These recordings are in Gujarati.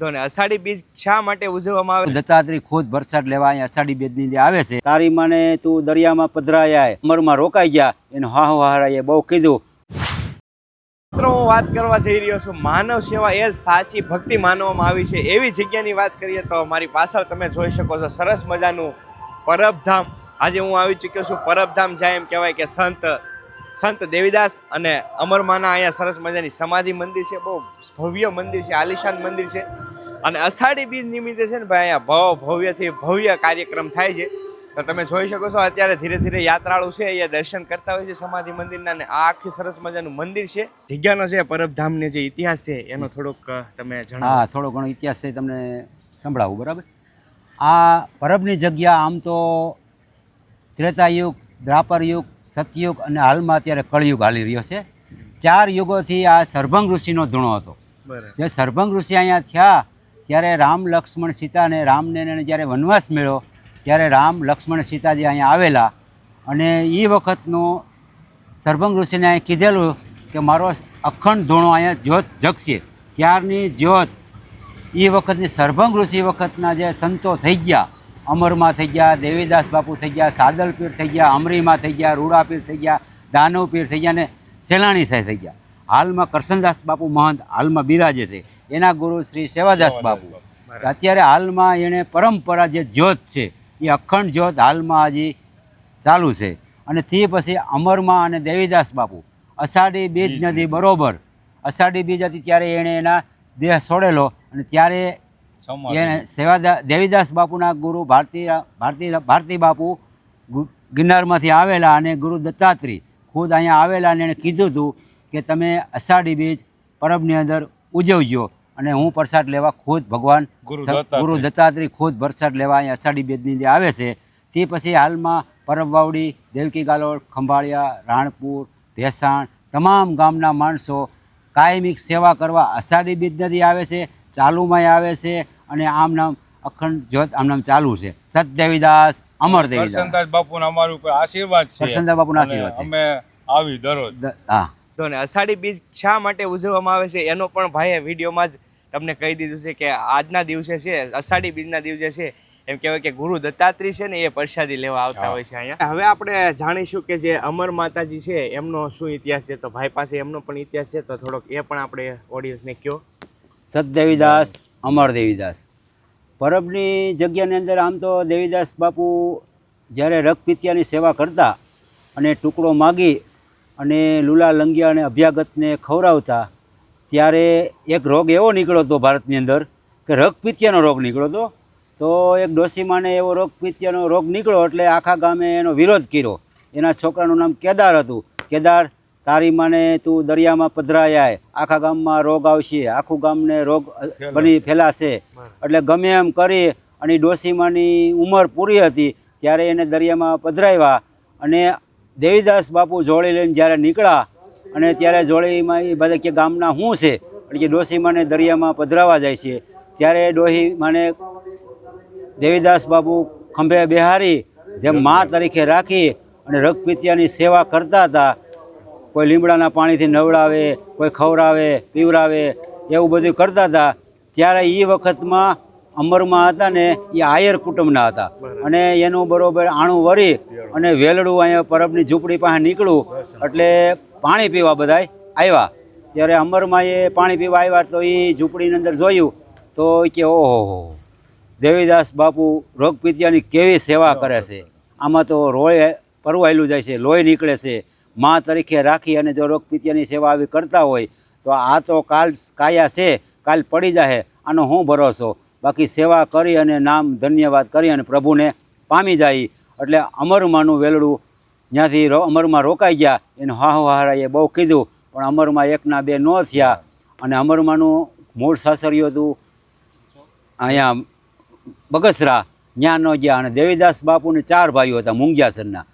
તો ને અષાઢી બીજ શા માટે ઉજવવામાં આવે? દત્તાત્રેય ખુદ વરસાદ લેવા અહીંયા અષાઢી બીજની જે આવે છે. તારી માને તું દરિયામાં પધરાયા, અમરમાં રોકાઈ ગયા, એનો હાહારાએ બહુ કીધું. મિત્રો હું વાત કરવા જઈ રહ્યો છું, માનવ સેવા એ સાચી ભક્તિ માનવામાં આવી છે એવી જગ્યાની વાત કરીએ તો મારી પાછળ તમે જોઈ શકો છો સરસ મજાનું પરબધામ. આજે હું આવી ચૂક્યો છું પરબધામ, જ્યાં એમ કહેવાય કે સંત દેવીદાસ અને અમરમાના અહીંયા સરસ મજાની સમાધિ મંદિર છે. બહુ ભવ્ય મંદિર છે, આલિશાન મંદિર છે. અને અષાઢી બીજ નિમિત્તે છે ને ભાઈ અહીંયા ભવ્યથી ભવ્ય કાર્યક્રમ થાય છે. તો તમે જોઈ શકો છો અત્યારે ધીરે ધીરે યાત્રાળુ છે અહીંયા દર્શન કરતા હોય છે સમાધિ મંદિરના. અને આ આખી સરસ મજાનું મંદિર છે. જગ્યાનો છે પરબધામને જે ઇતિહાસ છે એનો થોડોક તમે જણાવો. હા, થોડો ઘણો ઇતિહાસ છે, તમને સંભળાવું. બરાબર. આ પરબની જગ્યા આમ તો ત્રેતાયુગ, દ્વાપર યુગ, સતયુગ અને હાલમાં અત્યારે કળયુગ હાલી રહ્યો છે. 4 યુગોથી આ સરભંગ ઋષિનો ધૂણો હતો. જે સરભંગ ઋષિ અહીંયા થયા ત્યારે રામ, લક્ષ્મણ, સીતા અને રામને જ્યારે વનવાસ મળ્યો ત્યારે રામ, લક્ષ્મણ, સીતાજી અહીંયા આવેલા. અને એ વખતનું સરભંગ ઋષિને અહીં કીધેલું કે મારો અખંડ ધૂણો અહીંયા જ્યોત જગશે. ત્યારની જ્યોત એ વખતની સરભંગ ઋષિ વખતના જે સંતો થઈ ગયા, અમરમાં થઈ ગયા, દેવીદાસ બાપુ થઈ ગયા, સાદલ પીર થઈ ગયા, અમરીમાં થઈ ગયા, રૂડા પીર થઈ ગયા, દાનવ પીર થઈ ગયા અને સેલાણી સાહેબ થઈ ગયા. હાલમાં કરશનદાસ બાપુ મહંત હાલમાં બિરાજે છે. એના ગુરુ શ્રી સેવાદાસ બાપુ. અત્યારે હાલમાં એણે પરંપરા જે જ્યોત છે એ અખંડ જ્યોત હાલમાં હજી ચાલુ છે. અને તે પછી અમરમાં અને દેવીદાસ બાપુ અષાઢી બીજ નદી બરોબર અષાઢી બીજ હતી ત્યારે એણે એના દેહ છોડેલો. અને ત્યારે એને દેવીદાસ બાપુના ગુરુ ભારતી બાપુ ગિરનારમાંથી આવેલા અને ગુરુ દત્તાત્રેય ખુદ અહીંયા આવેલા અને એણે કીધું હતું કે તમે અષાઢી બીજ પરબની અંદર ઉજવજો. અને હું પ્રસાદ લેવા ખુદ ભગવાન ગુરુ દત્તાત્રેય ખુદ પ્રસાદ લેવા અહીંયા અષાઢી બીજની જે આવે છે. તે પછી હાલમાં પરબવાવડી, દેવકી ગાલોડ, ખંભાળિયા, રાણપુર, ભેસાણ તમામ ગામના માણસો કાયમિક સેવા કરવા અષાઢી બીજ નદી આવે છે, ચાલુમાં આવે છે. અને આમ નામ અખંડ જ્યોત આમ નામ ચાલુ છે. સત દેવીદાસ, અમર દેવીદાસ, કરશનદાસ બાપુના અમારા ઉપર આશીર્વાદ છે. કરશનદાસ બાપુના આશીર્વાદ છે. અમે આવી દરરોજ. હા. તો ને અષાઢી બીજ શા માટે ઉજવવામાં આવે છે એનો પણ ભાઈએ વિડીયોમાં જ તમને કહી દીધું છે કે આજના દિવસે છે અષાઢી બીજના દિવસે છે એમ કહેવાય કે ગુરુ દત્તાત્રેય છે ને એ પ્રસાદી લેવા આવતા હોય છે અહીંયા. હવે આપણે જાણીશું કે જે અમર માતાજી છે એમનો શું ઇતિહાસ છે. તો ભાઈ પાસે એમનો પણ ઇતિહાસ છે તો થોડોક એ પણ આપણે ઓડિયન્સને કહો. સત દેવીદાસ, અમર દેવીદાસ. પરબની જગ્યાની અંદર આમ તો દેવીદાસ બાપુ જ્યારે રક્તપિત્યાની સેવા કરતા અને ટુકડો માગી અને લુલા, લંગિયા અને અભ્યાગતને ખવડાવતા ત્યારે એક રોગ એવો નીકળ્યો હતો ભારતની અંદર કે રક્તપિત્યાનો રોગ નીકળ્યો હતો. તો એક ડોસીમાને એવો રક્તપિત્યાનો રોગ નીકળ્યો એટલે આખા ગામે એનો વિરોધ કર્યો. એના છોકરાનું નામ કેદાર હતું. કેદાર, તારી માને તું દરિયામાં પધરાયા, આખા ગામમાં રોગ આવશે, આખું ગામને રોગ બની ફેલાશે. એટલે ગમે એમ કરી અને ડોસીમાની ઉંમર પૂરી હતી ત્યારે એને દરિયામાં પધરાવ્યા. અને દેવીદાસ બાપુ જોડી લઈને જ્યારે નીકળ્યા અને ત્યારે જોડીમાં એ બધા કે ગામના શું છે એટલે કે ડોસીમાને દરિયામાં પધરાવા જાય છે. ત્યારે ડોહીમાને દેવીદાસ બાપુ ખંભે બેહારી જેમ મા તરીકે રાખી અને રક્તપિત્યાની સેવા કરતા હતા. કોઈ લીમડાના પાણીથી નવડાવે, કોઈ ખવડાવે, પીવડાવે, એવું બધું કરતા હતા. ત્યારે એ વખતમાં અમરમાં હતા ને એ આયર કુટુંબના હતા. અને એનું બરોબર આણું વરી અને વેલડું અહીંયા પરબની ઝૂંપડી પાસે નીકળ્યું એટલે પાણી પીવા બધાય આવ્યા. ત્યારે અમરમાં એ પાણી પીવા આવ્યા તો એ ઝૂંપડીની અંદર જોયું તો કે ઓહો, દેવીદાસ બાપુ રોગપિત્યાની કેવી સેવા કરે છે. આમાં તો રોય પરવાયેલું જાય છે, લોહી નીકળે છે. મા તરીકે રાખી અને જો રોગપિત્યાની સેવા આવી કરતા હોય તો આ તો કાલ કાયા છે, કાલ પડી જાય, આનો હું ભરોસો. બાકી સેવા કરી અને નામ ધન્યવાદ કરી અને પ્રભુને પામી જાય. એટલે અમરમાંનું વેલડું ત્યાંથી અમરમાં રોકાઈ ગયા. એનું હાહારાએ બહુ કીધું પણ અમરમાં એકના બે ન થયા. અને અમરમાંનું મૂળ સાસરિયું હતું અહીંયા બગસરા, ત્યાં ન ગયા. અને દેવીદાસ બાપુને 4 ભાઈઓ હતા મુંગજાસરના.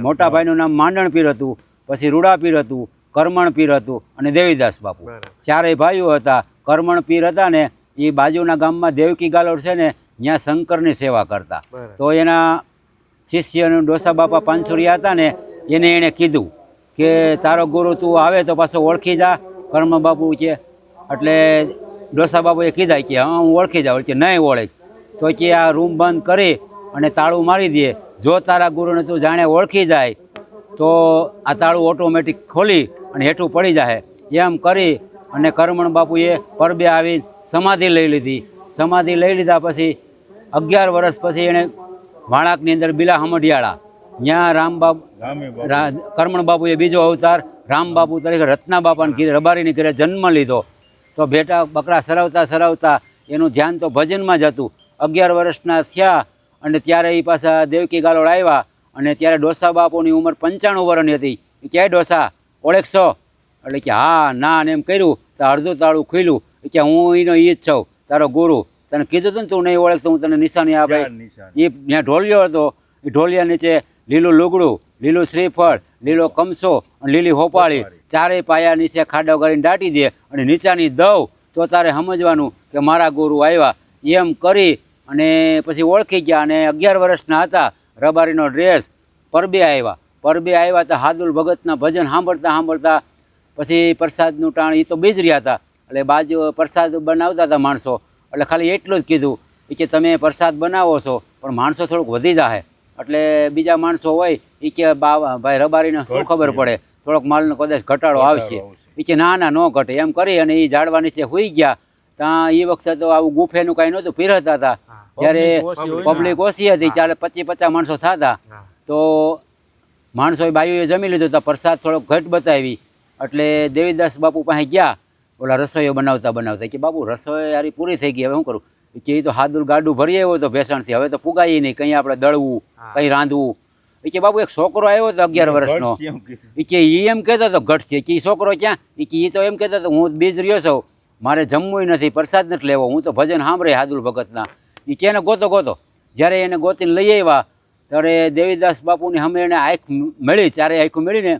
મોટા ભાઈનું નામ માંડણ પીર હતું, પછી રૂડા પીર હતું, કરમણ પીર હતું અને દેવીદાસ બાપુ. 4 ભાઈઓ હતા. કરમણ પીર હતા ને એ બાજુના ગામમાં દેવકી ગાલોડ છે ને ત્યાં શંકરની સેવા કરતા. તો એના શિષ્યનું ડોસા બાપા પાનસુરિયા હતા ને એણે કીધું કે તારો ગુરુ તું આવે તો પાછો ઓળખી જા કર્મ બાપુ છે. એટલે ડોસા બાપુએ કીધા કે હા હું ઓળખી જાઉં કે નહીં ઓળખ તો કે આ રૂમ બંધ કરી અને તાળું મારી દે. જો તારા ગુરુને તું જાણે ઓળખી જાય તો આ તાળું ઓટોમેટિક ખોલી અને હેઠું પડી જાય. એમ કરી અને કરમણ બાપુએ પરબે આવી સમાધિ લઈ લીધી. સમાધિ લઈ લીધા પછી 11 વર્ષ પછી એણે વાળાકની અંદર બીલા હમઢિયાળા ત્યાં રામબાબુ કરમણ બાપુએ બીજો અવતાર રામબાપુ તરીકે રત્ના બાપાને ઘીરે રબારીની ઘરે જન્મ લીધો. તો બેટા બકરા સરાવતા સરાવતા એનું ધ્યાન તો ભજનમાં જ હતું. 11 વર્ષના થયા અને ત્યારે એ પાછા દેવકી ગાલોડ આવ્યા અને ત્યારે ડોસા બાપુની ઉંમર 95 વર્ષની હતી. એ ક્યાંય ડોસા ઓળખશો? એટલે કે હા ના ને એમ કર્યું તો અડધું તાળું ખુલ્યું. કે હું એનો ઈ જ છું તારો ગુરુ. તને કીધું હતું ને તું નહીં ઓળખતો હું તને નિશાની આપે. એ ત્યાં ઢોલિયો હતો. એ ઢોલિયા નીચે લીલું લુગડું, લીલું શ્રીફળ, લીલો કમસો અને લીલી હોપાળી ચારેય પાયા નીચે ખાડો કરીને દાટી દે અને નીચાની દવ તો તારે સમજવાનું કે મારા ગુરુ આવ્યા. એમ કરી અને પછી ઓળખી ગયા અને 11 વર્ષના હતા. રબારીનો ડ્રેસ. પરબે આવ્યા તો હાદુલ ભગતના ભજન સાંભળતા સાંભળતા પછી પ્રસાદનું ટાણ એ તો બીજર્યા હતા. એટલે બાજુ પ્રસાદ બનાવતા હતા માણસો. એટલે ખાલી એટલું જ કીધું કે તમે પ્રસાદ બનાવો છો પણ માણસો થોડુંક વધી જાય. એટલે બીજા માણસો હોય એ કે ભાઈ રબારીને શું ખબર પડે, થોડોક માલનો કદાચ ઘટાડો આવશે. એ કે ના ન ઘટે. એમ કરી અને એ ઝાડવા નીચે હોઈ ગયા. ત્યાં એ વખતે તો આવું ગુફેનું કાંઈ નહોતું, પીરસતા હતા. જ્યારે પબ્લિક ઓછી હતી ત્યારે 25-50 માણસો થતા. તો માણસોએ બાયુએ જમી લીધું તો પ્રસાદ થોડોક ઘટ બતાવી. એટલે દેવીદાસ બાપુ પાસે ગયા ઓલા રસોઈઓ બનાવતા કે બાપુ રસોઈ યારી પૂરી થઈ ગઈ, હવે શું કરું? કે એ તો હાદુલ ગાડું ભરી આવ્યો હતો ભેસણથી, હવે તો પુગાઈ નહીં, કંઈ આપણે દળવું કંઈ રાંધવું. એ કે બાપુ એક છોકરો આવ્યો હતો 11 વર્ષનો. એ કે એ એમ કહેતો હતો ઘટશે. કે એ છોકરો ક્યાં? એ તો એમ કહેતો હતો હું બીજ રહ્યો છું, મારે જમવું નથી, પ્રસાદ નથી લેવો, હું તો ભજન સાંભળે હાદુલ ભગતના. એ કે એને ગોતો. જ્યારે એને ગોતીને લઈ આવ્યા ત્યારે દેવીદાસ બાપુની સામે એને આંખ મળી, ચારે આંખો મળીને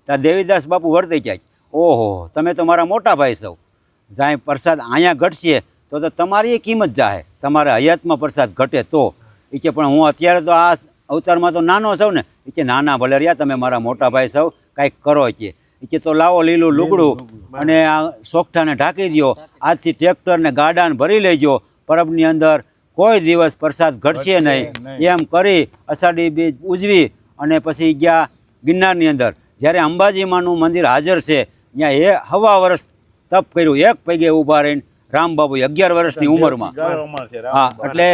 ત્યાં દેવીદાસ બાપુ વર્તે ક્યાંક ઓહો તમે તો મારા મોટા ભાઈ છો, જાય પ્રસાદ અહીંયા ઘટશે તો તમારી કિંમત જાય, તમારા હયાતમાં પ્રસાદ ઘટે તો. એ કે પણ હું અત્યારે તો આ અવતારમાં તો નાનો છું ને. એ કે નાના ભલે રહ્યા, તમે મારા મોટા ભાઈ છો, કાંઈક કરો. કે તો લાવો લીલું લુગડું અને આ સોગઠાને ઢાંકી દો, આજથી ટ્રેક્ટર ને ગાડાને ભરી લેજો, પરબની અંદર કોઈ દિવસ પ્રસાદ ઘટશે નહીં. એમ કરી અષાઢી બીજ ઉજવી અને પછી ગયા ગિરનારની અંદર. જ્યારે અંબાજીમાનું મંદિર હાજર છે ત્યાં 1.5 વર્ષ તપ કર્યું, એક પગે ઊભા રહીને રામબાબુ 11 વર્ષની ઉંમરમાં. હા એટલે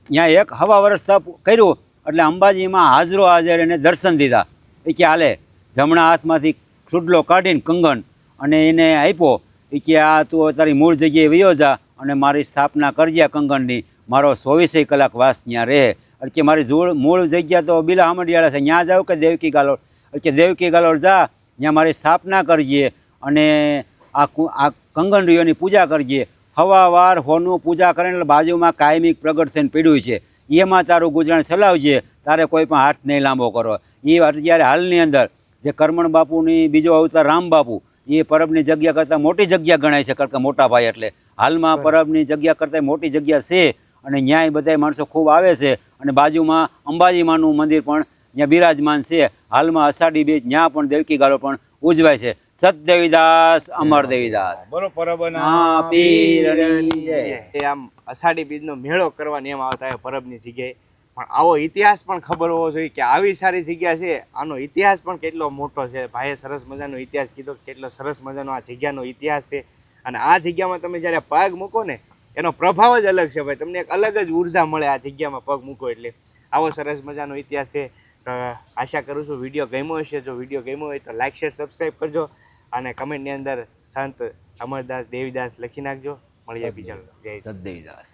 ત્યાં 1.5 વર્ષ તપ કર્યું. એટલે અંબાજીમાં હાજરો હાજર એને દર્શન દીધા. એ કે હાલે જમણા હાથમાંથી છૂટલો કાઢીને કંગન અને એને આપ્યો. એ કે આ તું તારી મૂળ જગ્યાએ વયો જા અને મારી સ્થાપના કરજે કંગનની, મારો 24 કલાક વાસ ત્યાં રહે. એટલે કે મારી મૂળ જગ્યા તો બીલા હમડિયાળા છે, ત્યાં જાવ કે દેવકી ગાલોડ? કે દેવકી ગાલોડ જા, ત્યાં મારી સ્થાપના કરજે અને આ કંગનરીઓની પૂજા કરજે. હવાવાર હોનું પૂજા કરીને બાજુમાં કાયમિક પ્રગટ થઈને પીડ્યું છે, એમાં તારું ગુજરાન ચલાવજે, તારે કોઈ પણ હાથ નહીં લાંબો કરો. એ અત્યારે હાલની અંદર જે કરમણ બાપુની બીજો અવતાર રામબાપુ, એ પરબની જગ્યા કરતાં મોટી જગ્યા ગણાય છે, કારણ કે મોટા ભાઈ એટલે હાલમાં પરબની જગ્યા કરતાં મોટી જગ્યા છે અને ન્યાય બધા માણસો ખૂબ આવે છે. અને બાજુમાં અંબાજીમાનું મંદિર પણ ત્યાં બિરાજમાન છે. હાલમાં અષાઢી બીજ ત્યાં પણ દેવકી ગાળો પણ ઉજવાય છે. સત દેવીદાસ અમર દેવીદાસ આમ અષાઢી બીજનો મેળો કરવા એમ આવતા હોય પરબની જગ્યાએ. પણ આવો ઇતિહાસ પણ ખબર હોવો જોઈએ કે આવી સારી જગ્યા છે, આનો ઇતિહાસ પણ કેટલો મોટો છે. ભાઈએ સરસ મજાનો ઇતિહાસ કીધો, કેટલો સરસ મજાનો આ જગ્યાનો ઇતિહાસ છે. અને આ જગ્યામાં તમે જ્યારે પગ મૂકો ને એનો પ્રભાવ જ અલગ છે ભાઈ, તમને એક અલગ જ ઉર્જા મળે આ જગ્યામાં પગ મૂકો એટલે. આવો સરસ મજાનો ઇતિહાસ છે. તો આશા કરું છું વિડીયો ગમ્યો હશે. જો વિડીયો ગમ્યો હોય તો લાઇક શેર સબસ્ક્રાઈબ કરજો અને કમેન્ટની અંદર સંત અમરદાસ દેવીદાસ લખી નાખજો. મળીએ બીજા. જય સત દેવીદાસ.